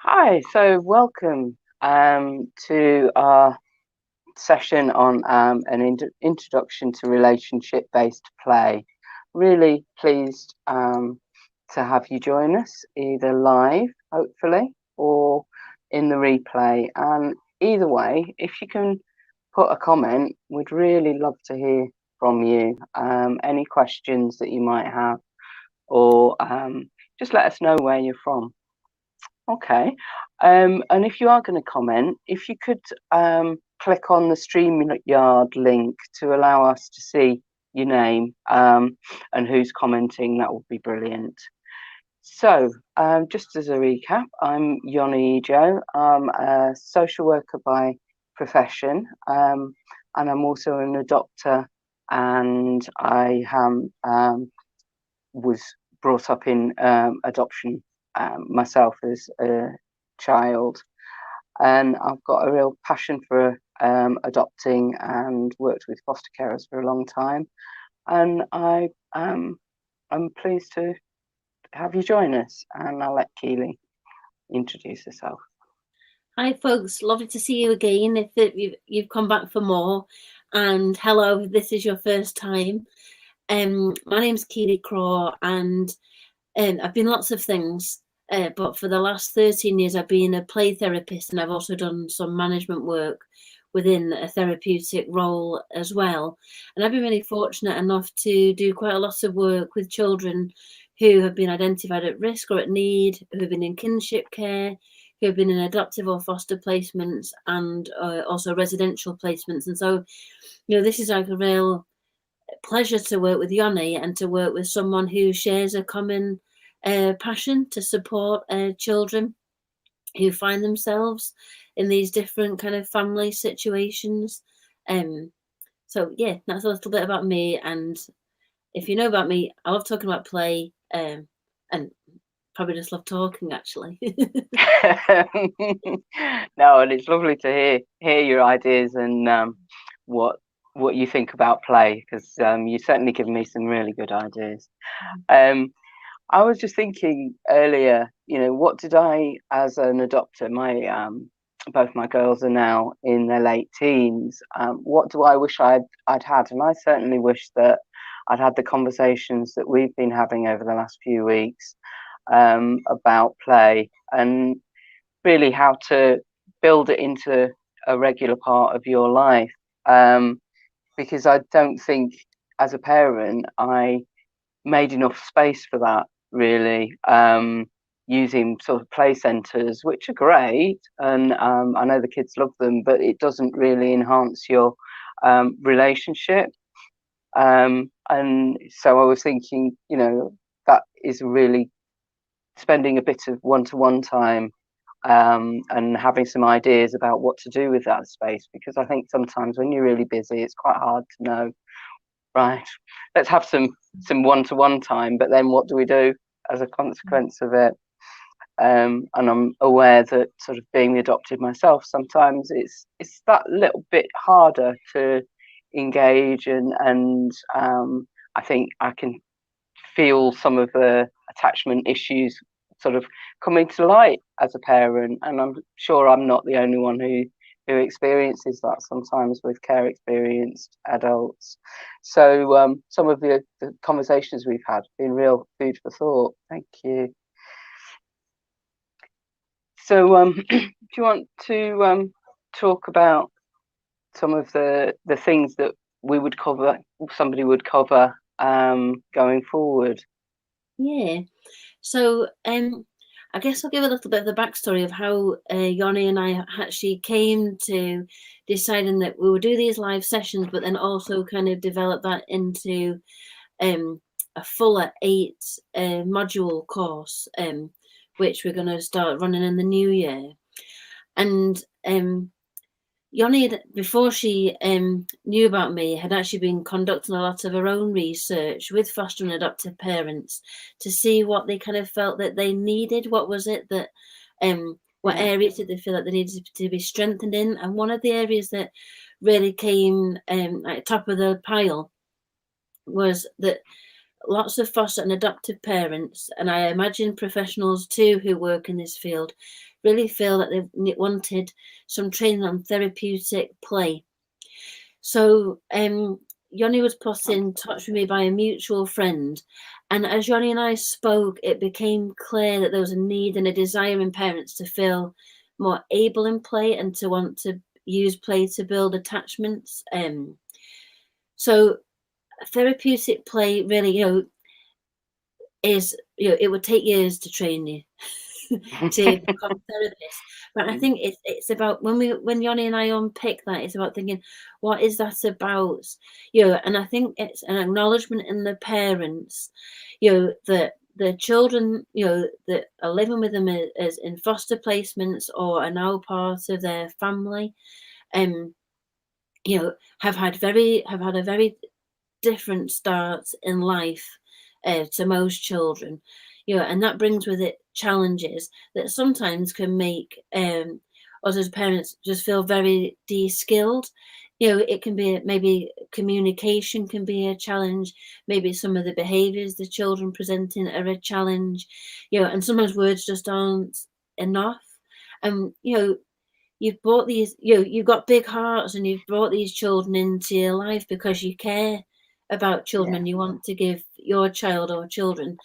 Hi, so welcome to our session on an introduction to relationship-based play. Really pleased to have you join us either live, hopefully, or in the replay. And either way, if you can put a comment, we'd really love to hear from you. Any questions that you might have, or just let us know where you're from. Okay. And if you are going to comment, if you could click on the StreamYard link to allow us to see your name and who's commenting, that would be brilliant. So, just as a recap, I'm Yoni Ejo. I'm a social worker by profession, and I'm also an adopter, and I was brought up in adoption myself as a child, and I've got a real passion for adopting and worked with foster carers for a long time. And I'm pleased to have you join us, and I'll let Keely introduce herself. Hi, folks. Lovely to see you again. If you've come back for more, and hello, if this is your first time. My name's Keely Craw, and I've been lots of things. But for the last 13 years, I've been a play therapist, and I've also done some management work within a therapeutic role as well. And I've been really fortunate enough to do quite a lot of work with children who have been identified at risk or at need, who have been in kinship care, who have been in adoptive or foster placements, and also residential placements. And so, this is like a real pleasure to work with Yoni and to work with someone who shares a common passion to support children who find themselves in these different kind of family situations. So yeah, that's a little bit about me. And if you know about me, I love talking about play, and probably just love talking actually. No, and it's lovely to hear your ideas and what you think about play, because you certainly given me some really good ideas. I was just thinking earlier, what did I, as an adopter, both my girls are now in their late teens. What do I wish I'd had? And I certainly wish that I'd had the conversations that we've been having over the last few weeks about play, and really how to build it into a regular part of your life. Because I don't think, as a parent, I made enough space for that, really, using sort of play centres, which are great, and I know the kids love them, but it doesn't really enhance your relationship. And so I was thinking, that is really spending a bit of one-to-one time and having some ideas about what to do with that space, because I think sometimes when you're really busy, it's quite hard to know, right, let's have some one-to-one time, but then what do we do as a consequence of it? And I'm aware that, sort of being adopted myself, sometimes it's that little bit harder to engage, and I think I can feel some of the attachment issues sort of coming to light as a parent, and I'm sure I'm not the only one who experiences that sometimes with care experienced adults. So some of the conversations we've had have been real food for thought. Thank you. So do you want to talk about some of the things that we would cover, somebody would cover going forward? Yeah. So I guess I'll give a little bit of the backstory of how Yoni and I actually came to deciding that we would do these live sessions, but then also kind of develop that into a fuller 8 module course, which we're going to start running in the new year. And Yoni, before she knew about me, had actually been conducting a lot of her own research with foster and adoptive parents to see what they kind of felt that they needed. What was it that, what areas did they feel like they needed to be strengthened in? And one of the areas that really came at top of the pile was that lots of foster and adoptive parents, and I imagine professionals too who work in this field, really feel that they wanted some training on therapeutic play. So Yoni was put in touch with me by a mutual friend, and as Yoni and I spoke, it became clear that there was a need and a desire in parents to feel more able in play and to want to use play to build attachments. So therapeutic play really, is, it would take years to train you to become therapist. But I think it's about when Yoni and I unpick that, it's about thinking, what is that about? And I think it's an acknowledgement in the parents, that the children, that are living with them as in foster placements or are now part of their family, have had a very different start in life to most children, and that brings with it challenges that sometimes can make us as parents just feel very de-skilled. It can be maybe communication can be a challenge, maybe some of the behaviors the children presenting are a challenge, and sometimes words just aren't enough. And you've brought these, you've got big hearts and you've brought these children into your life because you care about children and you want to give your child or children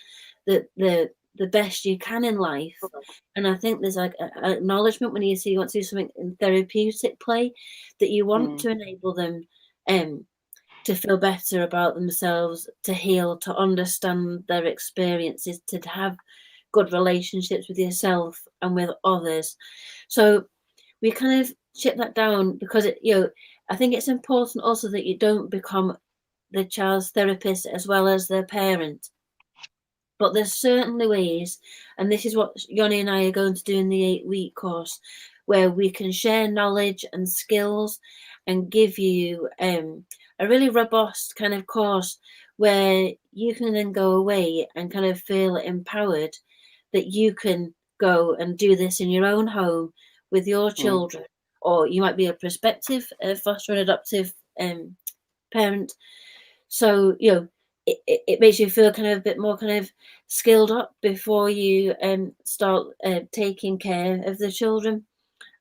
the best you can in life. And I think there's like an acknowledgement when you want to do something in therapeutic play, that you want to enable them to feel better about themselves, to heal, to understand their experiences, to have good relationships with yourself and with others. So we kind of chip that down because I think it's important also that you don't become the child's therapist as well as their parent. But there's certainly ways, and this is what Yoni and I are going to do in the 8-week course, where we can share knowledge and skills and give you a really robust kind of course where you can then go away and kind of feel empowered that you can go and do this in your own home with your children, or you might be a prospective foster and adoptive parent. So it makes you feel kind of a bit more kind of skilled up before you start taking care of the children.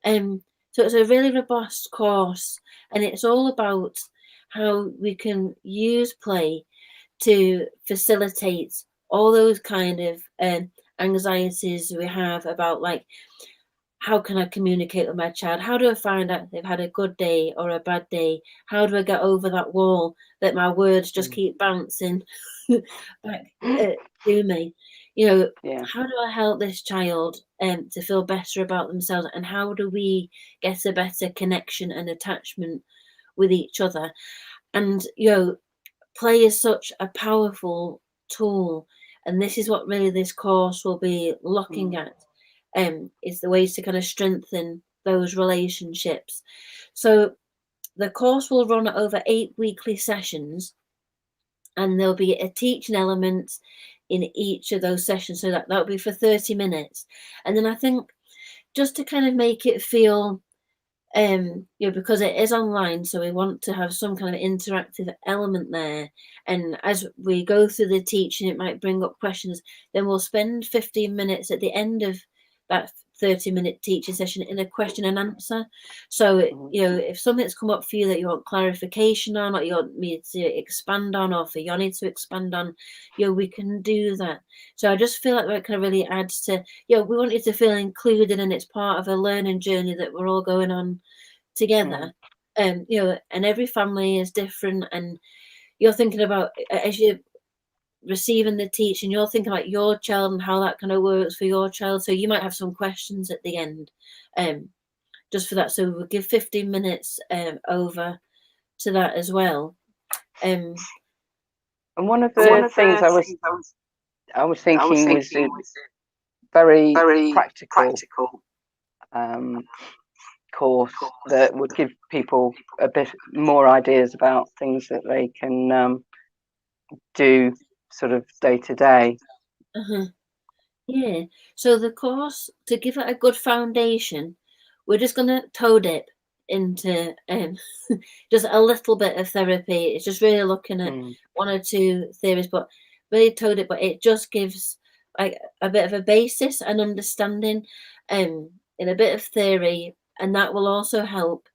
So it's a really robust course, and it's all about how we can use play to facilitate all those kind of anxieties we have about, like, how can I communicate with my child? How do I find out if they've had a good day or a bad day? How do I get over that wall that my words just keep bouncing back to me? How do I help this child to feel better about themselves? And how do we get a better connection and attachment with each other? And, play is such a powerful tool. And this is what really this course will be looking at. Is the ways to kind of strengthen those relationships. So the course will run over 8 weekly sessions, and there'll be a teaching element in each of those sessions. So that'll be for 30 minutes. And then I think just to kind of make it feel, because it is online, so we want to have some kind of interactive element there. And as we go through the teaching, it might bring up questions. Then we'll spend 15 minutes at the end of that 30-minute teaching session in a question and answer. So, if something's come up for you that you want clarification on, or you want me to expand on, or for Yoni to expand on, we can do that. So I just feel like that kind of really adds to, we want you to feel included, and it's part of a learning journey that we're all going on together. And every family is different, and you're thinking about, as you're receiving the teaching, you're thinking about your child and how that kind of works for your child. So you might have some questions at the end, just for that. So we'll give 15 minutes over to that as well. And one of the things I was thinking was a very practical course that would give people a bit more ideas about things that they can do sort of day to day. Yeah. So the course, to give it a good foundation, we're just going to toe dip into just a little bit of therapy. It's just really looking at one or two theories, but really towed it, but it just gives like a bit of a basis and understanding, in a bit of theory, and that will also help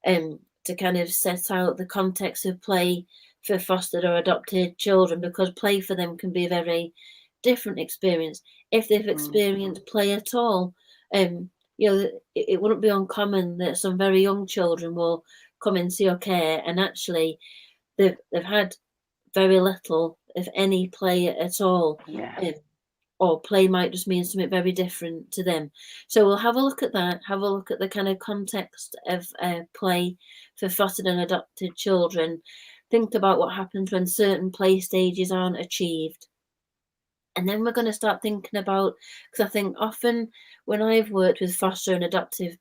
to kind of set out the context of play for fostered or adopted children, because play for them can be a very different experience if they've experienced play at all. You know, it wouldn't be uncommon that some very young children will come into your care and actually they've had very little, if any, play at all. Yeah. Or play might just mean something very different to them. So we'll have a look at that, have a look at the kind of context of play for fostered and adopted children, think about what happens when certain play stages aren't achieved. And then we're going to start thinking about, because I think often when I've worked with foster and adoptive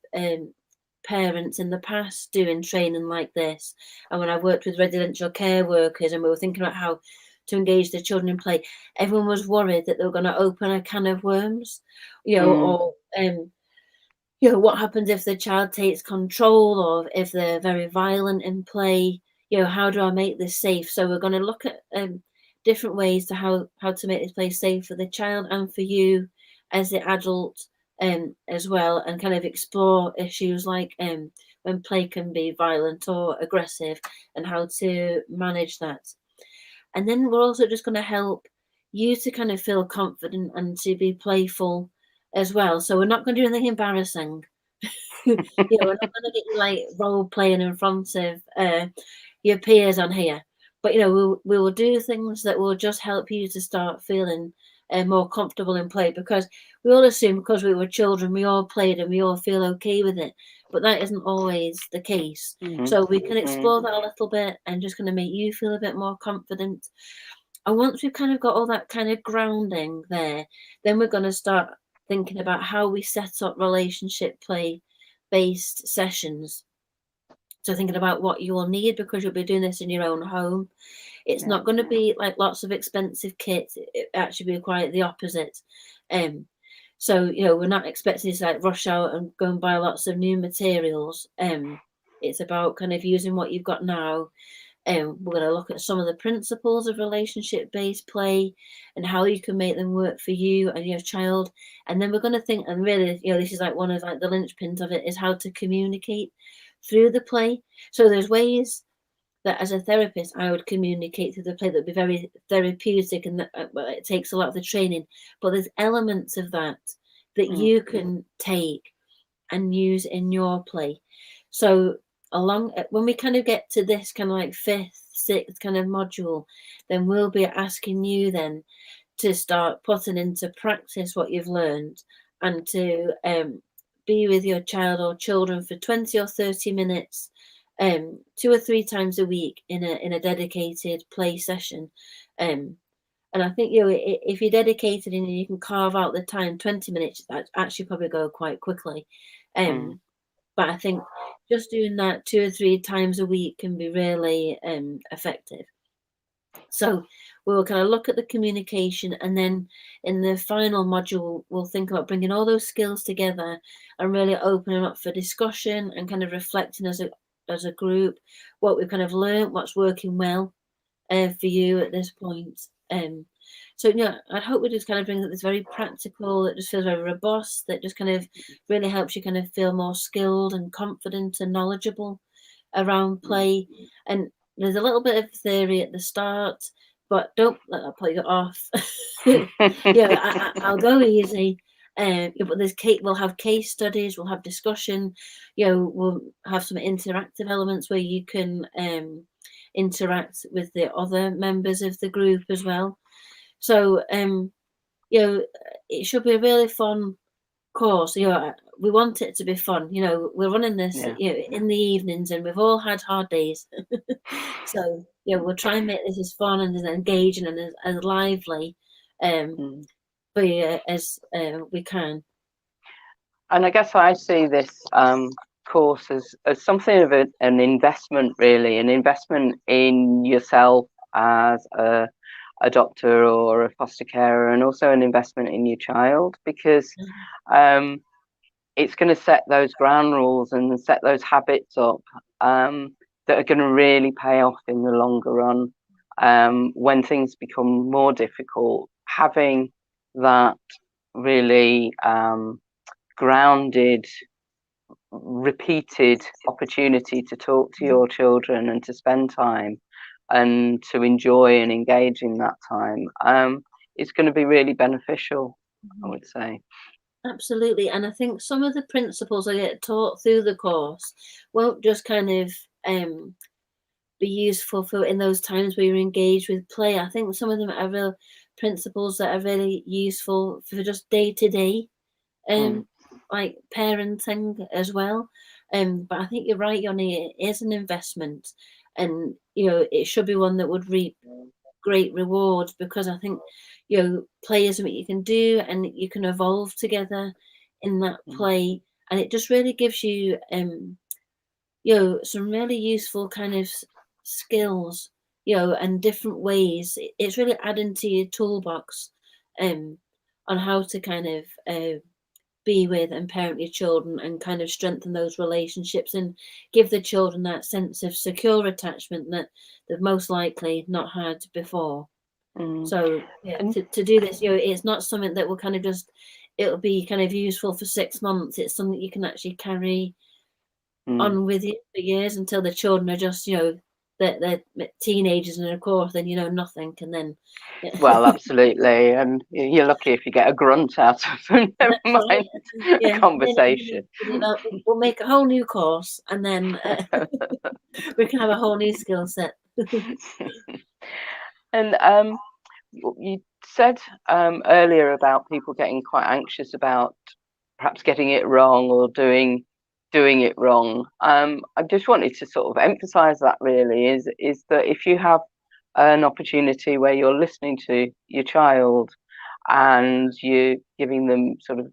parents in the past doing training like this, and when I've worked with residential care workers and we were thinking about how to engage the children in play, everyone was worried that they were going to open a can of worms, or what happens if the child takes control, or if they're very violent in play, how do I make this safe? So we're going to look at different ways to how to make this play safe for the child and for you as the adult, as well, and kind of explore issues like when play can be violent or aggressive and how to manage that. And then we're also just going to help you to kind of feel confident and to be playful as well. So we're not going to do anything embarrassing. We're not going to get you like role playing in front of your peers on here. But we will do things that will just help you to start feeling more comfortable in play, because we all assume because we were children we all played and we all feel okay with it, but that isn't always the case. So we can explore that a little bit and just going to make you feel a bit more confident. And once we've kind of got all that kind of grounding there, then we're going to start thinking about how we set up relationship play based sessions. So thinking about what you will need, because you'll be doing this in your own home. It's not going to be like lots of expensive kits. It actually be quite the opposite. So we're not expecting to like rush out and go and buy lots of new materials. It's about kind of using what you've got now. We're going to look at some of the principles of relationship-based play and how you can make them work for you and your child. And then we're going to think, and really, this is like one of like the linchpins of it, is how to communicate through the play. So there's ways that as a therapist I would communicate through the play that would be very therapeutic, and that it takes a lot of the training. But there's elements of that you can take and use in your play. So when we kind of get to this kind of like 5th, 6th kind of module, then we'll be asking you then to start putting into practice what you've learned, and to be with your child or children for 20 or 30 minutes, 2 or 3 times a week in a dedicated play session. And I think if you're dedicated and you can carve out the time, 20 minutes, that actually probably go quite quickly. But I think just doing that 2 or 3 times a week can be really effective. So we'll kind of look at the communication, and then in the final module, we'll think about bringing all those skills together and really opening up for discussion and kind of reflecting as a group what we've kind of learned, what's working well for you at this point. So I hope we just kind of bring this very practical, it just feels very robust, that just kind of really helps you kind of feel more skilled and confident and knowledgeable around play. And there's a little bit of theory at the start, but don't let that put you off. I'll go easy. But we'll have case studies, we'll have discussion, we'll have some interactive elements where you can interact with the other members of the group as well. So it should be a really fun course. We want it to be fun. We're running this in the evenings, and we've all had hard days. So we'll try and make this as fun and as engaging and as lively for you as we can. And I guess I see this course as something of an investment, really, an investment in yourself as a doctor or a foster carer, and also an investment in your child, because it's going to set those ground rules and set those habits up that are going to really pay off in the longer run. when things become more difficult, having that really grounded, repeated opportunity to talk to your children and to spend time and to enjoy and engage in that time is going to be really beneficial, I would say. Absolutely. And I think some of the principles I get taught through the course won't just kind of be useful for in those times where you're engaged with play. I think some of them are real principles that are really useful for just day to day, like parenting as well. But I think you're right, Yoni, it is an investment, and it should be one that would reap great rewards, because I think play is something you can do and you can evolve together in that play, and it just really gives you some really useful kind of skills, and different ways. It's really adding to your toolbox on how to kind of be with and parent your children and kind of strengthen those relationships and give the children that sense of secure attachment that they've most likely not had before. So to do this, it's not something that will kind of just, it'll be kind of useful for 6 months. It's something you can actually carry on with you for years until the children are just, they're teenagers, and of course then nothing, and then well, absolutely, and you're lucky if you get a grunt out of them. Never mind a conversation. We'll make a whole new course, and then we can have a whole new skill set. And you said earlier about people getting quite anxious about perhaps getting it wrong or doing it wrong. I just wanted to sort of emphasize that really is that if you have an opportunity where you're listening to your child and you're giving them sort of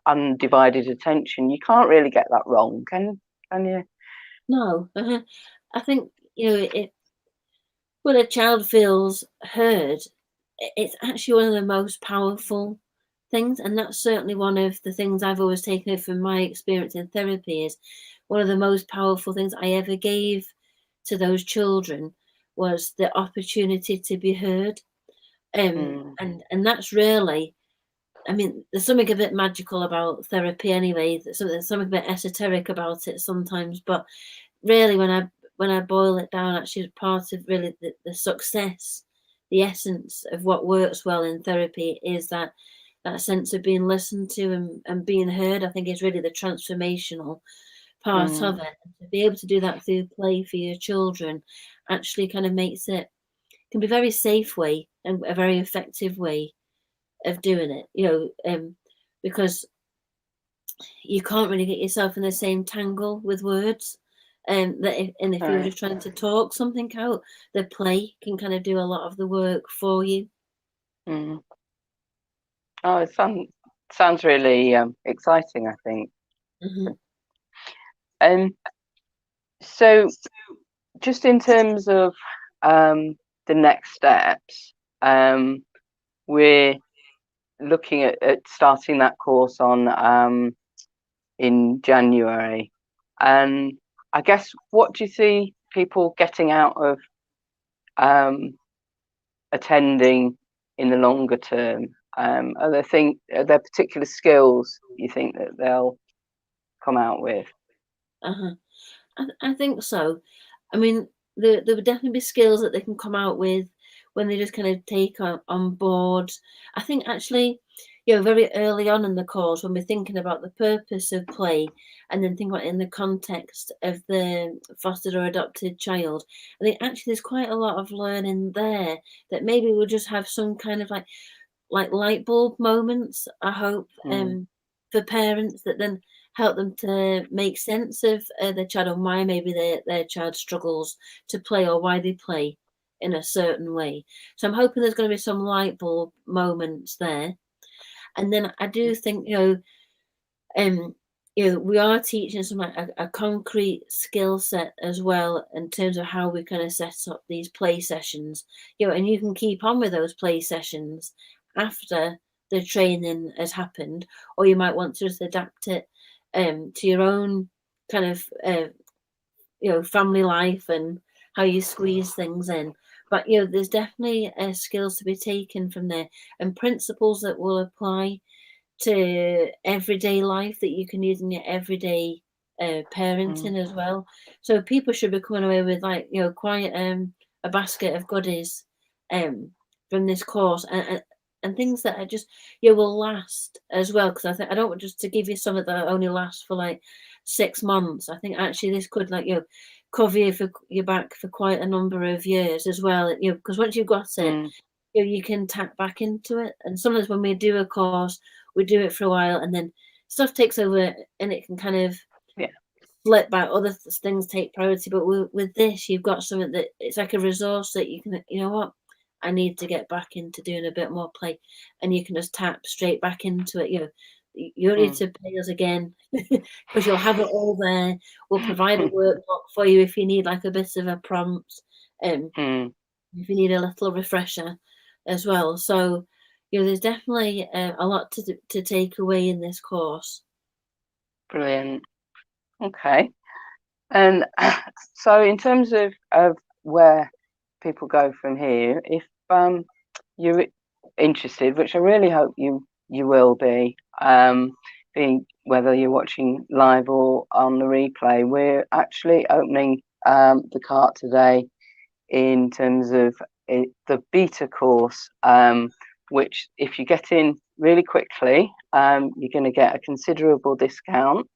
undivided attention, you can't really get that wrong, can you? No, I think when a child feels heard, it's actually one of the most powerful things, and that's certainly one of the things I've always taken from my experience in therapy. Is one of the most powerful things I ever gave to those children was the opportunity to be heard, and that's really, I mean, there's something a bit magical about therapy anyway. There's something a bit esoteric about it sometimes, but really, when I boil it down, actually, part of really the success, the essence of what works well in therapy is that sense of being listened to and being heard. I think is really the transformational part of it. To be able to do that through play for your children actually kind of makes it, can be a very safe way and a very effective way of doing it, because you can't really get yourself in the same tangle with words. If you were just trying to talk something out, the play can kind of do a lot of the work for you. Oh, it sounds really exciting, I think. So just in terms of the next steps, we're looking at starting that course on in January, and I guess, what do you see people getting out of attending in the longer term? Are there particular skills you think that they'll come out with? I think so. I mean, there would definitely be skills that they can come out with when they just kind of take on board. I think actually, very early on in the course, when we're thinking about the purpose of play, and then think about it in the context of the fostered or adopted child, I think actually there's quite a lot of learning there that maybe we'll just have some kind of like light bulb moments, I hope, for parents, that then help them to make sense of their child, and why maybe their child struggles to play, or why they play in a certain way. So I'm hoping there's going to be some light bulb moments there. And then I do think, we are teaching some a concrete skill set as well, in terms of how we kind of set up these play sessions, and you can keep on with those play sessions after the training has happened, or you might want to just adapt it to your own kind of family life and how you squeeze things in. But there's definitely skills to be taken from there, and principles that will apply to everyday life that you can use in your everyday parenting as well. So people should be coming away with quite a basket of goodies from this course, and things that are just will last as well. Because I don't want just to give you something that only lasts for like 6 months. I think actually this could cover you for your back for quite a number of years as well. Because once you've got it, you can tap back into it. And sometimes when we do a course, we do it for a while, and then stuff takes over, and it can kind of flip back. Other things take priority. But with this, you've got something that it's like a resource that you can, you know what, I need to get back into doing a bit more play, and you can just tap straight back into it. You don't need to pay us again because you'll have it all there. We'll provide a workbook for you if you need like a bit of a prompt, if you need a little refresher as well. So there's definitely a lot to take away in this course. Brilliant. Okay. And so in terms of where people go from here, if you're interested, which I really hope you will be, being whether you're watching live or on the replay, we're actually opening the cart today in terms of the beta course, which if you get in really quickly, you're going to get a considerable discount.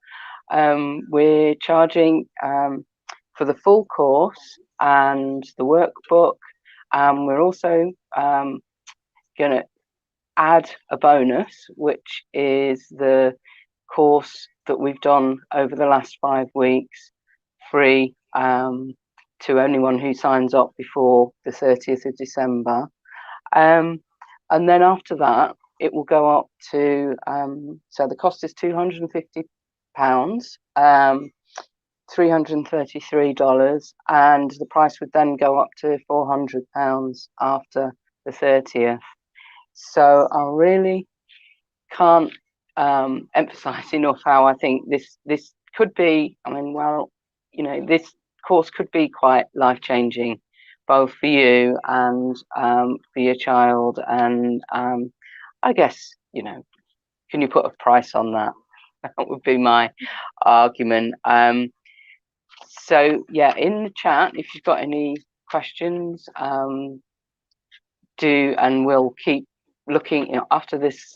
We're charging for the full course and the workbook. We're also going to add a bonus, which is the course that we've done over the last 5 weeks, free to anyone who signs up before the 30th of December. And then after that, it will go up to, so the cost is £250, $333, and the price would then go up to £400 after the 30th. So I really can't emphasize enough how I think this could be, this course could be quite life-changing, both for you and for your child. And I guess, can you put a price on that? That would be my argument. So yeah, in the chat, if you've got any questions, and we'll keep looking after this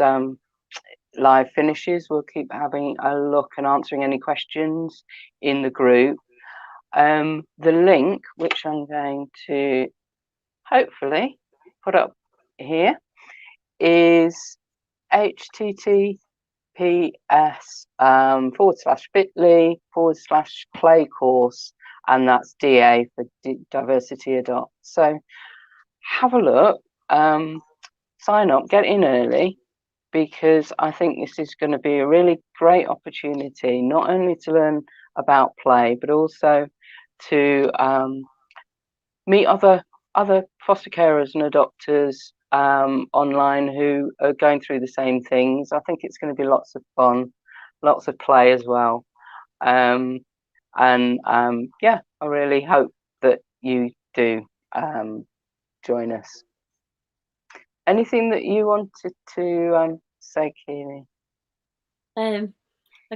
live finishes. We'll keep having a look and answering any questions in the group. The link, which I'm going to hopefully put up here, is https://bit.ly/play course, and that's DA for Diversity Adopt. So have a look, sign up, get in early, because I think this is going to be a really great opportunity, not only to learn about play, but also to meet other foster carers and adopters online who are going through the same things. I think it's going to be lots of fun, lots of play as well. I really hope that you do join us. Anything that you wanted to say, Keely? I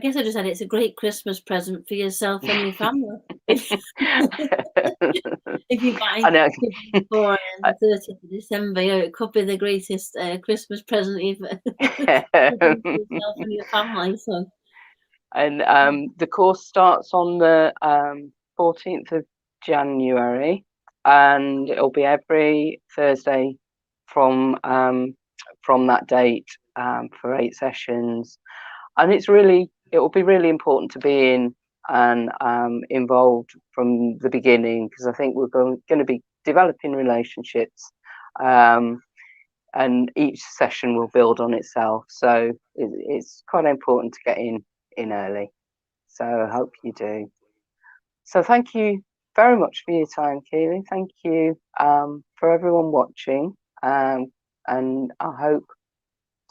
guess I just said it's a great Christmas present for yourself and your family. If you buy before the 30th of December, it could be the greatest Christmas present ever for yourself and your family. So. And the course starts on the 14th of January, and it'll be every Thursday from that date for 8 sessions. And it will be really important to be in and involved from the beginning, because I think we're going to be developing relationships, and each session will build on itself. So it's quite important to get in early. So I hope you do. So thank you very much for your time, Keely. Thank you for everyone watching, and I hope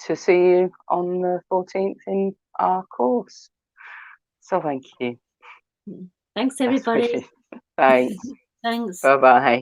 to see you on the 14th in our course. So thank you. Thanks, everybody. Thanks. Thanks. Bye-bye.